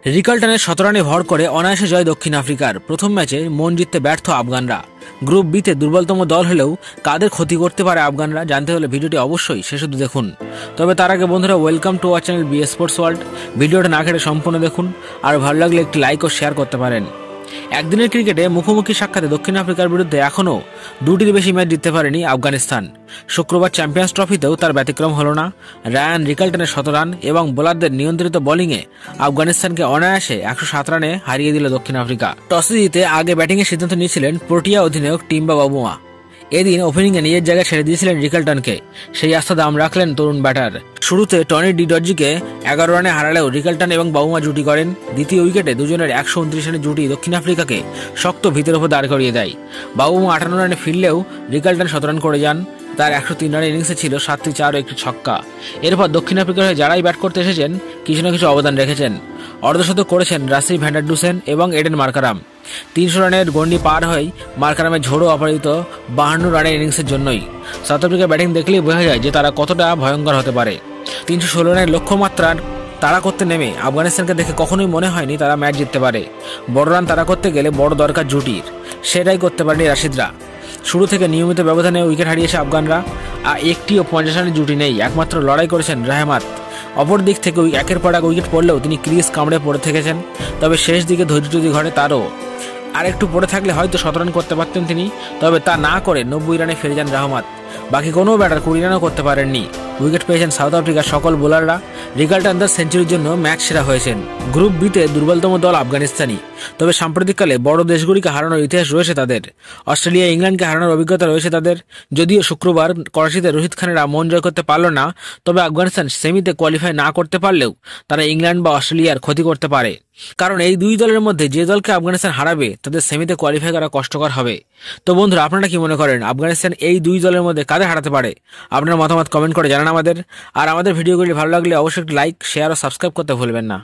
রিকালটনের ১৭ রানে ভর করে অনায়াসে জয় দক্ষিণ আফ্রিকার। প্রথম ম্যাচে মন জিততে ব্যর্থ আফগানরা। গ্রুপ বিতে দুর্বলতম দল হলেও কাদের ক্ষতি করতে পারে আফগানরা জানতে হলে ভিডিওটি অবশ্যই শেষ অবধি দেখুন। তবে তার আগে বন্ধুরা, welcome to our channel B sports world. ভিডিওটা না কেটে সম্পূর্ণ দেখুন, আর ভালো লাগলে একটি লাইক ও শেয়ার করতে পারেন। একদিনের ক্রিকেটে মুখোমুখি সাক্ষাতে দক্ষিণ আফ্রিকার বিরুদ্ধে এখনও দুটির বেশি ম্যাচ জিততে পারেনি আফগানিস্তান। শুক্রবার চ্যাম্পিয়ন্স ট্রফিতেও তার ব্যতিক্রম হল না। রায়ান রিকালটনের ১৭ রান এবং বোলারদের নিয়ন্ত্রিত বোলিংয়ে আফগানিস্তানকে অনায়াসে ১০৭ রানে হারিয়ে দিল দক্ষিণ আফ্রিকা। টসে জিতে আগে ব্যাটিংয়ের সিদ্ধান্ত নিয়েছিলেন প্রোটিয়া অধিনায়ক টিম্বা বাবুমা। এদিন ওপেনিংয়ে নিজের জায়গায় ছেড়ে দিয়েছিলেন রিকালটনকে। সেই আস্থা দাম রাখলেন তরুণ ব্যাটার। শুরুতে টনি ডি ডর্জিকে ১১ রানে হারালেও রিকালটন এবং বাবুমা জুটি করেন। দ্বিতীয় উইকেটে দুজনের ১২৯ রানের জুটি দক্ষিণ আফ্রিকাকে শক্ত ভিতের ওপর দাঁড় করিয়ে দেয়। বাবুমা ৫৮ রানে ফিরলেও রিকালটন ১৭ রান করে যান। তার ১০৩ রানের ইনিংসে ছিল ৭টি ৪ ও একটি ছক্কা। এরপর দক্ষিণ আফ্রিকার হয়ে যারাই ব্যাট করতে এসেছেন কিছু না কিছু অবদান রেখেছেন। অর্ধশতক করেছেন রাসি ভ্যান্ডারডুসেন এবং এডেন মার্কারাম। ৩০০ রানের গন্ডি পার হয়ে মার্কারামের ঝোড়ো অপরাজিত ৫২ রানের ইনিংসের জন্যই। সাউথ আফ্রিকার ব্যাটিং দেখলেই বোঝা যায় যে তারা কতটা ভয়ঙ্কর হতে পারে। ৩১৬ রানের লক্ষ্যমাত্রার তাড়া করতে নেমে আফগানিস্তানকে দেখে কখনোই মনে হয়নি তারা ম্যাচ জিততে পারে। বড় রান তাড়া করতে গেলে বড় দরকার জুটির, সেটাই করতে পারেনি রাশিদরা। শুরু থেকে নিয়মিত ব্যবধানে উইকেট হারিয়েছে আফগানরা, আর একটিও ৫০ রানের জুটি নেই। একমাত্র লড়াই করেছেন রাহমাত। অপর দিক থেকে একের পর এক উইকেট পড়লেও তিনি ক্রিজ কামড়ে পড়ে থেকেছেন। তবে শেষ দিকে ধৈর্য যদি ঘরে তারও আর একটু পড়ে থাকলে হয়তো ১৭ রান করতে পারতেন তিনি। তবে তা না করে ৯০ রানে ফিরে যান রাহমাত। বাকি কোনো ব্যাটার ২০ রানও করতে পারেননি। উইকেট পেয়েছেন সাউথ আফ্রিকার সকল বোলাররা। রিকালটন তার সেঞ্চুরির জন্য ম্যাচ সেরা হয়েছেন। গ্রুপ বিতে দুর্বলতম দল আফগানিস্তানি, তবে সাম্প্রতিককালে বড় দেশগুলিকে হারানোর ইতিহাস রয়েছে তাদের। অস্ট্রেলিয়া, ইংল্যান্ডকে হারানোর অভিজ্ঞতা রয়েছে তাদের। যদিও শুক্রবার করাচিতে রোহিত খানেরা মন জয় করতে পারল না, তবে আফগানিস্তান সেমিতে কোয়ালিফাই না করতে পারলেও তারা ইংল্যান্ড বা অস্ট্রেলিয়ার ক্ষতি করতে পারে। কারণ এই দুই দলের মধ্যে যে দলকে আফগানিস্তান হারাবে তাদের সেমিতে কোয়ালিফাই করা কষ্টকর হবে। তো বন্ধুরা, আপনারা কি মনে করেন আফগানিস্তান এই দুই দলের মধ্যে কাদের হারাতে পারে? আপনার মতামত কমেন্ট করে জানান আমাদের। আর আমাদের ভিডিওগুলি ভালো লাগলে অবশ্যই লাইক, শেয়ার ও সাবস্ক্রাইব করতে ভুলবেন না।